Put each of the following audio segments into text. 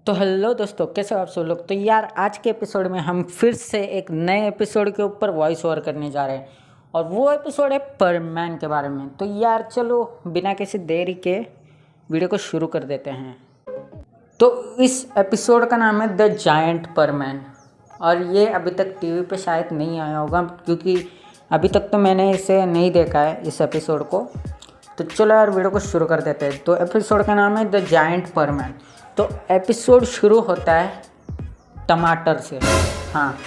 तो हेलो दोस्तों, कैसे हो आप सब लोग। तो यार आज के एपिसोड में हम फिर से एक नए एपिसोड के ऊपर वॉइस ओवर करने जा रहे हैं और वो एपिसोड है परमैन के बारे में। तो यार चलो बिना किसी देरी के वीडियो को शुरू कर देते हैं। तो इस एपिसोड का नाम है द जायंट परमैन और ये अभी तक टीवी पे शायद नहीं आया होगा क्योंकि अभी तक तो मैंने इसे नहीं देखा है इस एपिसोड को। तो चलो यार वीडियो को शुरू कर देते हैं। तो एपिसोड का नाम है द जायंट परमैन। तो एपिसोड शुरू होता है टमाटर से। हाँ,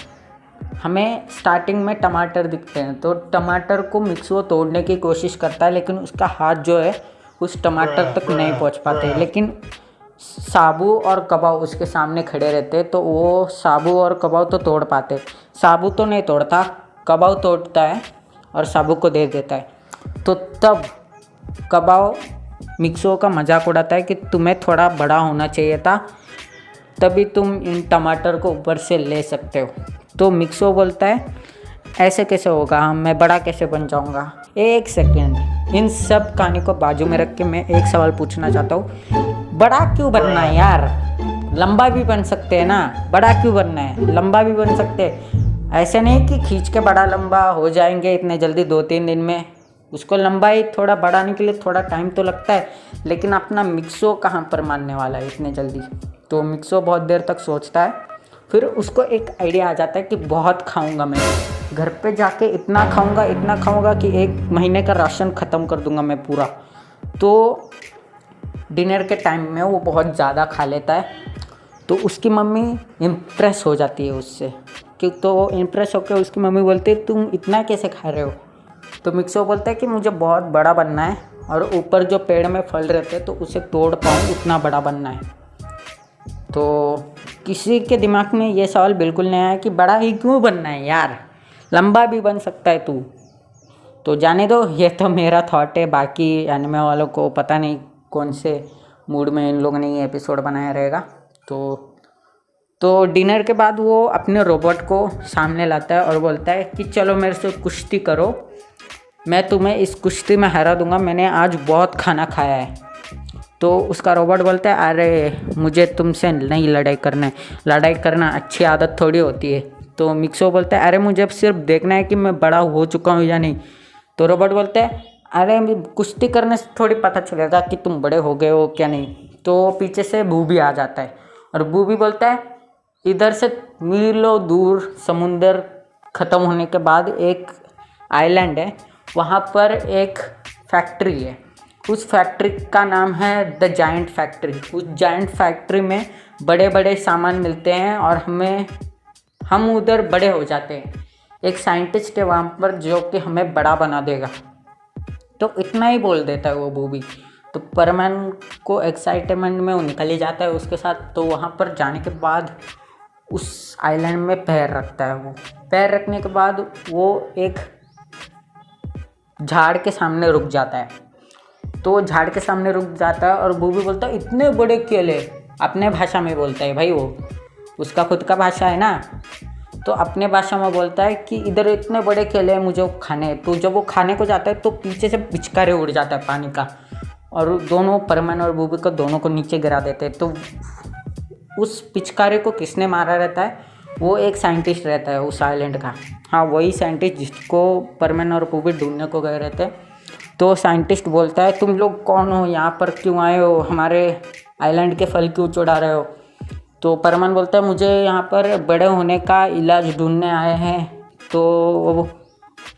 हमें स्टार्टिंग में टमाटर दिखते हैं। तो टमाटर को मिक्सो तोड़ने की कोशिश करता है लेकिन उसका हाथ जो है उस टमाटर तक नहीं पहुंच पाते। लेकिन साबू और कबाब उसके सामने खड़े रहते तो वो साबू और कबाब तो तोड़ पाते। साबू तो नहीं तोड़ता, कबाब तोड़ता है और साबू को दे देता है। तो तब कबाब मिक्सो का मजाक उड़ाता है कि तुम्हें थोड़ा बड़ा होना चाहिए था, तभी तुम इन टमाटर को ऊपर से ले सकते हो। तो मिक्सो बोलता है ऐसे कैसे होगा, मैं बड़ा कैसे बन जाऊंगा। एक सेकेंड, इन सब कहानी को बाजू में रख के मैं एक सवाल पूछना चाहता हूँ। बड़ा क्यों बनना है यार, लंबा भी बन सकते हैं ना। बड़ा क्यों बनना है, लंबा भी बन सकते हैं। ऐसे नहीं कि खींच के बड़ा लंबा हो जाएंगे इतने जल्दी 2-3 दिन में। उसको लंबाई थोड़ा बढ़ाने के लिए थोड़ा टाइम तो लगता है, लेकिन अपना मिक्सो कहाँ पर मानने वाला है इतने जल्दी। तो मिक्सो बहुत देर तक सोचता है, फिर उसको एक आइडिया आ जाता है कि बहुत खाऊंगा मैं, घर पे जाके इतना खाऊंगा कि 1 महीने का राशन ख़त्म कर दूंगा मैं पूरा। तो डिनर के टाइम में वो बहुत ज़्यादा खा लेता है। तो उसकी मम्मी इम्प्रेस हो जाती है उससे कि, तो वो इम्प्रेस होकर उसकी मम्मी बोलती है तुम इतना कैसे खा रहे हो। तो मिक्सो बोलता है कि मुझे बहुत बड़ा बनना है और ऊपर जो पेड़ में फल रहते हैं तो उसे तोड़ पाऊँ, उतना बड़ा बनना है। तो किसी के दिमाग में ये सवाल बिल्कुल नहीं आया कि बड़ा ही क्यों बनना है यार, लंबा भी बन सकता है तू। तो जाने दो, ये तो मेरा थॉट है, बाकी एनिमे वालों को पता नहीं कौन से मूड में इन लोगों ने ये एपिसोड बनाया रहेगा। तो डिनर के बाद वो अपने रोबोट को सामने लाता है और बोलता है कि चलो मेरे से कुश्ती करो, मैं तुम्हें इस कुश्ती में हरा दूंगा, मैंने आज बहुत खाना खाया है। तो उसका रोबोट बोलता है अरे मुझे तुमसे नहीं लड़ाई करना अच्छी आदत थोड़ी होती है। तो मिक्सो बोलता है अरे मुझे सिर्फ देखना है कि मैं बड़ा हो चुका हूँ या नहीं। तो रोबोट बोलता है अरे कुश्ती करने से थोड़ी पता चलेगा कि तुम बड़े हो गए हो क्या नहीं। तो पीछे से बूबी आ जाता है और बूबी बोलता है इधर से मीलों दूर समुंदर ख़त्म होने के बाद एक आइलैंड है, वहाँ पर एक फैक्ट्री है। उस फैक्ट्री का नाम है द जायंट फैक्ट्री। उस जायंट फैक्ट्री में बड़े बड़े सामान मिलते हैं और हम उधर बड़े हो जाते हैं। एक साइंटिस्ट है वहाँ पर जो कि हमें बड़ा बना देगा। तो इतना ही बोल देता है वो बूबी। तो परमैन को एक्साइटमेंट में वो निकल ही जाता है उसके साथ। तो वहाँ पर जाने के बाद उस आइलैंड में पैर रखता है। वो पैर रखने के बाद वो एक झाड़ के सामने रुक जाता है। तो झाड़ के सामने रुक जाता है और बूबी बोलता है इतने बड़े केले, अपने भाषा में बोलता है भाई, वो उसका खुद का भाषा है ना। तो अपने भाषा में बोलता है कि इधर इतने बड़े केले हैं मुझे खाने। तो जब वो खाने को जाता है तो पीछे से पिचकारी उड़ जाता है पानी का और दोनों परमैन और बूबी को दोनों को नीचे गिरा देते हैं। तो उस पिचकारी को किसने मारा रहता है, वो एक साइंटिस्ट रहता है उस आइलैंड का। हाँ, वही साइंटिस्ट जिसको परमैन और बूबी ढूंढने को गए रहते हैं। तो साइंटिस्ट बोलता है तुम लोग कौन हो, यहाँ पर क्यों आए हो, हमारे आइलैंड के फल क्यों चुरा रहे हो। तो परमैन बोलता है मुझे यहाँ पर बड़े होने का इलाज ढूंढने आए हैं। तो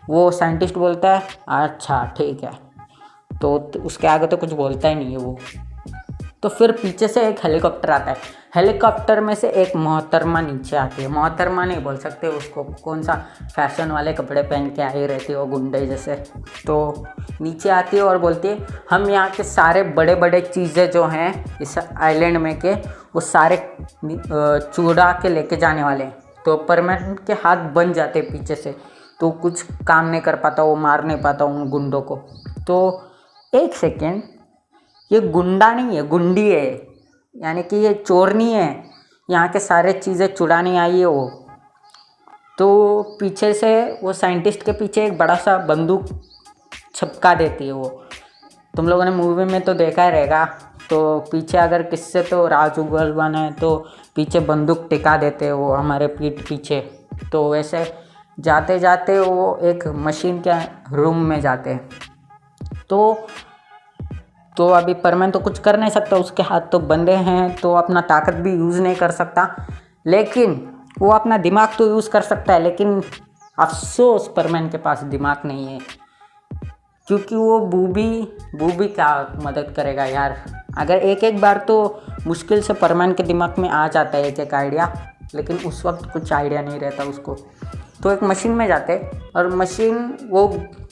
वो साइंटिस्ट बोलता है अच्छा ठीक है। तो उसके आगे तो कुछ बोलता ही नहीं है वो। तो फिर पीछे से एक हेलीकॉप्टर आता है। हेलीकॉप्टर में से एक मोहतरमा नीचे आती है। मोहतरमा नहीं बोल सकते उसको, कौन सा फैशन वाले कपड़े पहन के आई रहती है वो गुंडे जैसे। तो नीचे आती है और बोलती है हम यहाँ के सारे बड़े बड़े चीज़ें जो हैं इस आइलैंड में के वो सारे चुरा के लेके जाने वाले हैं। तो परमैन के हाथ बन जाते पीछे से, तो कुछ काम नहीं कर पाता, वो मार नहीं पाता उन गुंडों को। तो एक सेकेंड, ये गुंडा नहीं है, गुंडी है, यानी कि ये चोर नहीं है, यहाँ के सारे चीज़ें चुराने आई है वो। तो पीछे से वो साइंटिस्ट के पीछे एक बड़ा सा बंदूक छपका देती है वो। तुम लोगों ने मूवी में तो देखा ही रहेगा तो पीछे अगर किससे तो राज उगलवान है तो पीछे बंदूक टिका देते वो हमारे पीठ पीछे। तो वैसे जाते जाते वो एक मशीन के रूम में जाते। तो अभी परमैन तो कुछ कर नहीं सकता, उसके हाथ तो बंधे हैं, तो अपना ताकत भी यूज़ नहीं कर सकता, लेकिन वो अपना दिमाग तो यूज़ कर सकता है। लेकिन अफसोस परमैन के पास दिमाग नहीं है, क्योंकि वो बूबी क्या मदद करेगा यार। अगर एक एक बार तो मुश्किल से परमैन के दिमाग में आ जाता है एक एक आइडिया, लेकिन उस वक्त कुछ आइडिया नहीं रहता उसको। तो एक मशीन में जाते और मशीन वो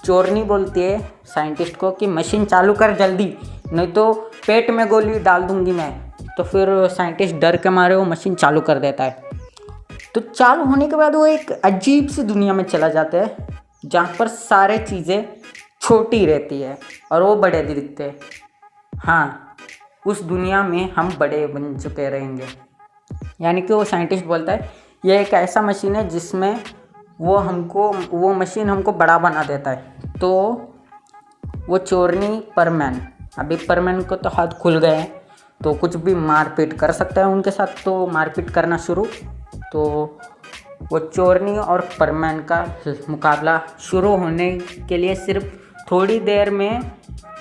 चोरनी बोलती है साइंटिस्ट को कि मशीन चालू कर जल्दी, नहीं तो पेट में गोली डाल दूंगी मैं। तो फिर साइंटिस्ट डर के मारे वो मशीन चालू कर देता है। तो चालू होने के बाद वो एक अजीब सी दुनिया में चला जाता है जहाँ पर सारे चीज़ें छोटी रहती है और वो बड़े दिखते हैं। हाँ, उस दुनिया में हम बड़े बन चुके रहेंगे। यानी कि वो साइंटिस्ट बोलता है ये एक ऐसा मशीन है जिसमें वो मशीन हमको बड़ा बना देता है। तो वो चोरनी परमैन, अभी परमैन को तो हाथ खुल गए हैं, तो कुछ भी मारपीट कर सकता है उनके साथ। तो मारपीट करना शुरू। तो वो चोरनी और परमैन का मुकाबला शुरू होने के लिए सिर्फ थोड़ी देर में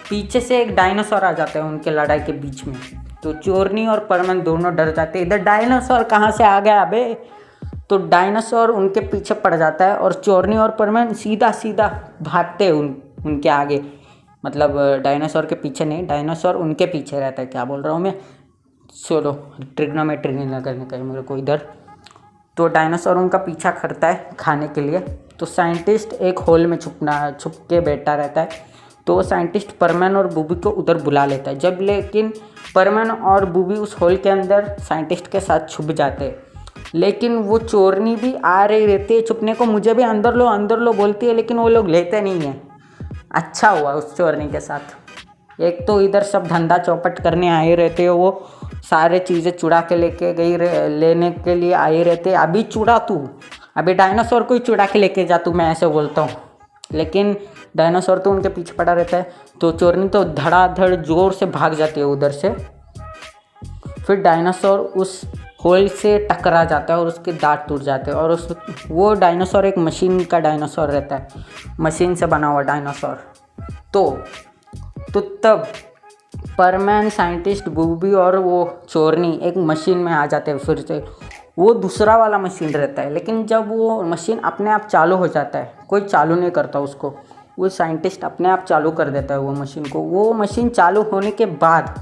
पीछे से एक डायनासोर आ जाता है उनके लड़ाई के बीच में। तो चोरनी और परमैन दोनों डर जाते हैं, इधर डायनासोर कहाँ से आ गया अबे। तो डायनासोर उनके पीछे पड़ जाता है और चोरनी और परमैन सीधा सीधा भागते हैं उनके आगे। मतलब डायनासोर के पीछे नहीं, डायनासोर उनके पीछे रहता है। क्या बोल रहा हूँ मैं, चलो ट्रिग्नोमेट्री नहीं लगाने का मेरे को इधर। तो डायनासोर उनका पीछा करता है खाने के लिए। तो साइंटिस्ट एक होल में छुप के बैठा रहता है। तो साइंटिस्ट परमैन और बूबी को उधर बुला लेता है जब, लेकिन परमैन और बूबी उस होल के अंदर साइंटिस्ट के साथ छुप जाते हैं। लेकिन वो चोरनी भी आ रही रहती है छुपने को, मुझे भी अंदर लो बोलती है, लेकिन वो लोग लेते नहीं हैं। अच्छा हुआ उस चोरनी के साथ। एक तो इधर सब धंधा चौपट करने आए रहते हो, वो सारे चीज़ें चुरा के लेने के लिए आए रहते। अभी चुरा तू, अभी डायनासोर को ही चुरा के लेके जा तू, मैं ऐसे बोलता हूँ। लेकिन डायनासोर तो उनके पीछे पड़ा रहता है। तो चोरनी तो धड़ाधड़ जोर से भाग जाती है उधर से। फिर डायनासोर उस होल से टकरा जाता है और उसके दांत टूट जाते हैं। और वो डायनासोर एक मशीन का डायनासोर रहता है, मशीन से बना हुआ डायनासोर। तो तब परमैन, साइंटिस्ट, बूबी और वो चोरनी एक मशीन में आ जाते हैं फिर से। वो दूसरा वाला मशीन रहता है, लेकिन जब वो मशीन अपने आप चालू हो जाता है, कोई चालू नहीं करता उसको, वो साइंटिस्ट अपने आप चालू कर देता है वो मशीन को। वो मशीन चालू होने के बाद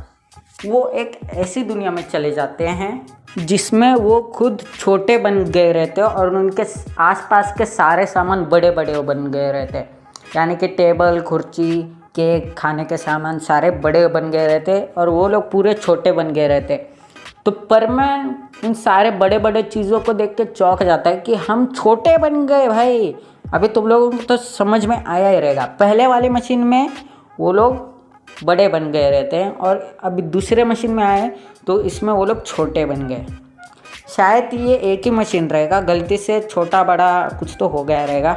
वो एक ऐसी दुनिया में चले जाते हैं जिसमें वो खुद छोटे बन गए रहते हैं और उनके आसपास के सारे सामान बड़े बड़े बन गए रहते हैं। यानी कि टेबल, कुर्सी, केक, खाने के सामान सारे बड़े बन गए रहते और वो लोग पूरे छोटे बन गए रहते। तो परमैन इन सारे बड़े बड़े चीज़ों को देख के चौंक जाता है कि हम छोटे बन गए भाई। अभी तुम लोगों को तो समझ में आया ही रहेगा, पहले वाली मशीन में वो लोग बड़े बन गए रहते हैं और अभी दूसरे मशीन में आए तो इसमें वो लोग छोटे बन गए। शायद ये एक ही मशीन रहेगा, गलती से छोटा बड़ा कुछ तो हो गया रहेगा।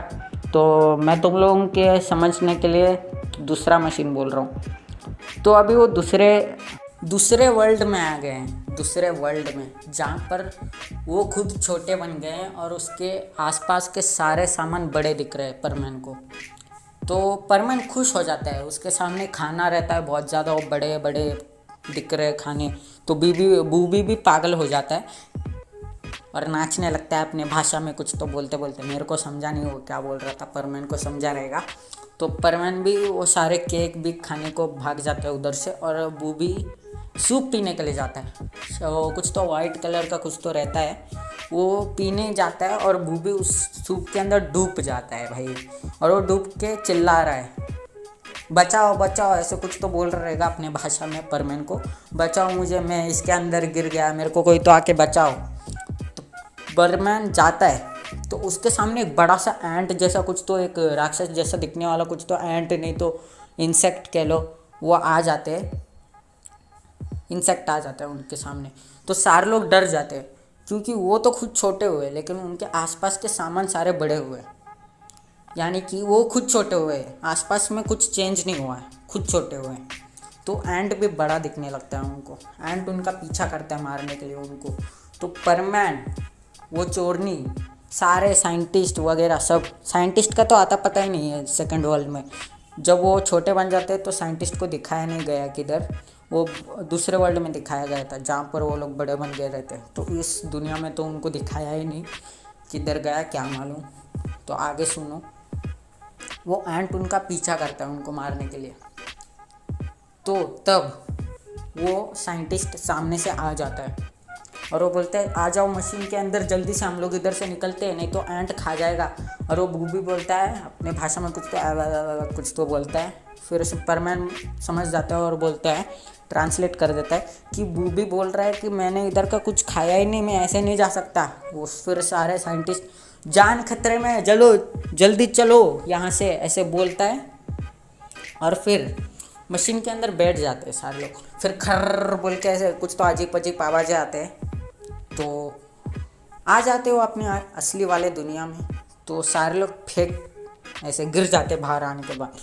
तो मैं तुम लोगों के समझने के लिए दूसरा मशीन बोल रहा हूँ। तो अभी वो दूसरे वर्ल्ड में आ गए हैं, दूसरे वर्ल्ड में जहाँ पर वो खुद छोटे बन गए हैं और उसके आसपास के सारे सामान बड़े दिख रहे हैं परमैन को। तो परमैन खुश हो जाता है, उसके सामने खाना रहता है बहुत ज़्यादा, वो बड़े बड़े दिख रहे खाने। तो बूबी भी पागल हो जाता है और नाचने लगता है अपने भाषा में कुछ तो बोलते बोलते। मेरे को समझा नहीं वो क्या बोल रहा था, परमैन को समझा रहेगा। तो परमैन भी वो सारे केक भी खाने को भाग जाता है उधर से और बूबी सूप पीने के लिए जाता है। तो कुछ तो वाइट कलर का कुछ तो रहता है, वो पीने जाता है और बूबी उस सूप के अंदर डूब जाता है भाई। और वो डूब के चिल्ला रहा है बचाओ बचाओ, ऐसे कुछ तो बोल रहेगा अपने भाषा में परमैन को, बचाओ मुझे, मैं इसके अंदर गिर गया, मेरे को कोई तो आके बचाओ। तो परमैन जाता है तो उसके सामने एक बड़ा सा एंट जैसा कुछ तो, एक राक्षस जैसा दिखने वाला कुछ तो, एंट नहीं तो इंसेक्ट कह लो, वो आ जाते हैं। इंसेक्ट आ जाता है उनके सामने। तो सारे लोग डर जाते हैं क्योंकि वो तो खुद छोटे हुए लेकिन उनके आसपास के सामान सारे बड़े हुए। यानी कि वो खुद छोटे हुए, आसपास में कुछ चेंज नहीं हुआ है, खुद छोटे हुए। तो एंट भी बड़ा दिखने लगता है उनको। एंट उनका पीछा करता है मारने के लिए उनको। तो परमैन, वो चोरनी, सारे साइंटिस्ट वगैरह सब, साइंटिस्ट का तो आता पता ही नहीं है सेकंड वर्ल्ड में। जब वो छोटे बन जाते हैं तो साइंटिस्ट को दिखाया नहीं गया किधर, वो दूसरे वर्ल्ड में दिखाया गया था जहाँ पर वो लोग बड़े बन गए रहते। तो इस दुनिया में तो उनको दिखाया ही नहीं, किधर गया क्या मालूम। तो आगे सुनो। वो एंट उनका पीछा करता है उनको मारने के लिए। तो तब वो साइंटिस्ट सामने से आ जाता है और वो बोलते हैं आ जाओ मशीन के अंदर जल्दी से, हम लोग इधर से निकलते हैं नहीं तो एंट खा जाएगा। और वो बूबी बोलता है अपने भाषा में कुछ तो बोलता है। फिर सुपरमैन समझ जाता है और बोलता है, ट्रांसलेट कर देता है कि बूबी बोल रहा है कि मैंने इधर का कुछ खाया ही नहीं, मैं ऐसे नहीं जा सकता। वो फिर सारे साइंटिस्ट, जान खतरे में, चलो जल्दी चलो यहाँ से, ऐसे बोलता है। और फिर मशीन के अंदर बैठ जाते हैं सारे लोग। फिर खर्र बोल के ऐसे कुछ तो अजीब अजीब आवाज़ें आते हैं। तो आ जाते हो अपने असली वाले दुनिया में। तो सारे लोग फेंक ऐसे गिर जाते बाहर आने के बाद।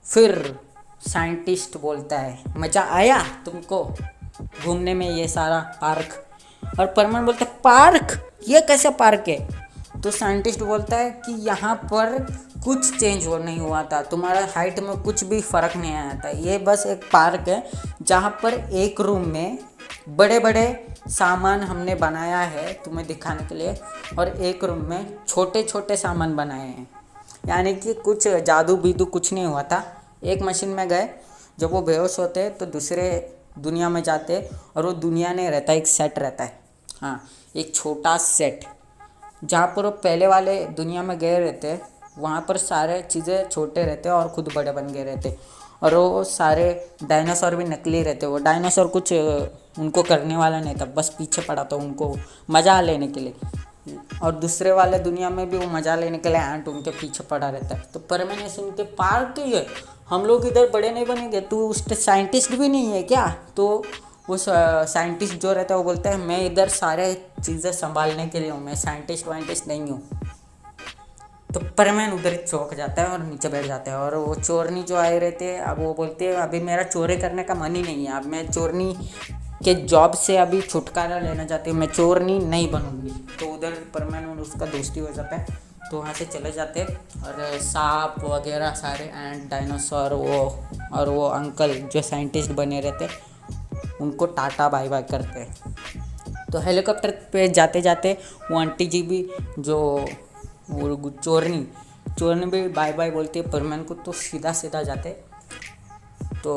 फिर साइंटिस्ट बोलता है मज़ा आया तुमको घूमने में ये सारा पार्क? और परमन बोलता है पार्क, ये कैसे पार्क है? तो साइंटिस्ट बोलता है कि यहाँ पर कुछ चेंज हो नहीं हुआ था, तुम्हारा हाइट में कुछ भी फ़र्क नहीं आया था, ये बस एक पार्क है जहाँ पर एक रूम में बड़े बड़े सामान हमने बनाया है तुम्हें दिखाने के लिए, और एक रूम में छोटे छोटे सामान बनाए हैं। यानी कि कुछ जादू बीदू कुछ नहीं हुआ था। एक मशीन में गए, जब वो बेहोश होते तो दूसरे दुनिया में जाते, और वो दुनिया नहीं रहता, एक सेट रहता है। हाँ, एक छोटा सेट जहाँ पर वो पहले वाले दुनिया में गए रहते, वहाँ पर सारे चीज़ें छोटे रहते और खुद बड़े बन गए रहते। और वो सारे डायनासोर भी नकली रहते। वो डायनासोर कुछ उनको करने वाला नहीं था, बस पीछे पड़ा था उनको मज़ा लेने के लिए। और दूसरे वाले दुनिया में भी वो मज़ा लेने के लिए एंट उनके पीछे पड़ा रहता है। तो पर मैंने सुनते पार्क ही है, हम लोग इधर बड़े नहीं बनेंगे, तू उस साइंटिस्ट भी नहीं है क्या? तो उस साइंटिस्ट जो रहता है वो बोलता है मैं इधर सारे चीज़ें संभालने के लिए हूँ, मैं साइंटिस्ट वाइंटिस्ट नहीं हूँ। तो परमैन उधर ही चौंक जाता है और नीचे बैठ जाता है। और वो चोरनी जो आए रहते हैं, अब वो बोलते हैं अभी मेरा चोरी करने का मन ही नहीं है, अब मैं चोरनी के जॉब से अभी छुटकारा लेना चाहती हूँ, मैं चोरनी नहीं बनूंगी। तो उधर परमैन और उसका दोस्ती हो जाता है। तो वहाँ से चले जाते और सांप वगैरह सारे एंड डायनासोर और वो अंकल जो साइंटिस्ट बने रहते उनको टाटा बाय बाय करते हैं। तो हेलीकॉप्टर पे जाते जाते वो आंटी जी भी जो वो चोरनी भी बाय बाय बोलती है परमैन को। तो सीधा सीधा जाते तो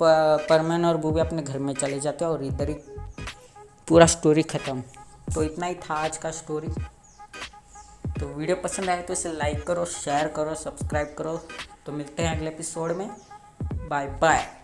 परमैन और बूबी अपने घर में चले जाते और इधर ही पूरा स्टोरी ख़त्म। तो इतना ही था आज का स्टोरी। तो वीडियो पसंद आए तो इसे लाइक करो, शेयर करो, सब्सक्राइब करो। तो मिलते हैं अगले एपिसोड में। Bye bye.